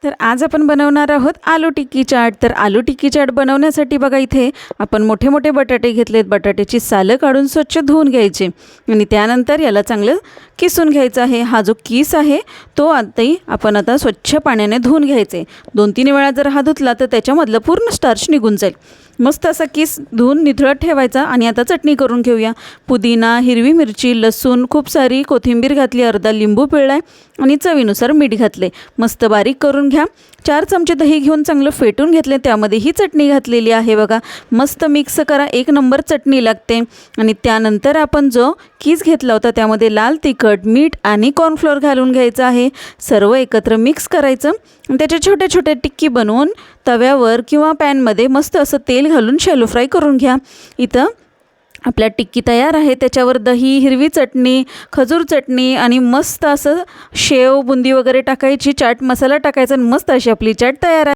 तर आज आपण बनवणार आहोत आलू टिक्की चाट। तर आलू टिक्की चाट बनवण्यासाठी बघा इथे आपण मोठे मोठे बटाटे घेतलेत। बटाट्याची सालं काढून स्वच्छ धुवून घ्यायचे आणि त्यानंतर याला चांगलं किसून घ्यायचं आहे। हा जो किस आहे तो आपण आता स्वच्छ पाण्याने धुवून घ्यायचे। 2-3 वेळा जर हा धुतला तर त्याच्यामधलं पूर्ण स्टार्च निघून जाईल। मस्त असा किस धुवून निथळत ठेवायचा। आणि आता चटणी करून घेऊया। पुदिना, हिरवी मिरची, लसूण, खूप सारी कोथिंबीर घातली, अर्धा लिंबू पिळलाय आणि चवीनुसार मीठ घातले। मस्त बारीक करून घ्या। 4 चमचे दही घेऊन चांगलं फेटून घेतले, त्यामध्ये ही चटणी घातलेली आहे बघा। मस्त मिक्स करा, 1 नंबर चटणी लागते। आणि त्यानंतर आपण जो किस घेतला होता त्यामध्ये लाल तिखट, मीठ आणि कॉर्नफ्लोअर घालून घ्यायचं आहे। सर्व एकत्र मिक्स करायचं। त्याचे छोटे छोटे टिक्की बनवून तव्यावर किंवा पॅनमध्ये मस्त असं तेल घालून शॅलो फ्राय करून घ्या। इथं आपल्या टिक्की तयार आहे। त्याच्यावर दही, हिरवी चटणी, खजूर चटणी आणि मस्त असं शेव, बुंदी वगैरे टाकायची, चाट मसाला टाकायचा आणि मस्त अशी आपली चाट तयार आहे।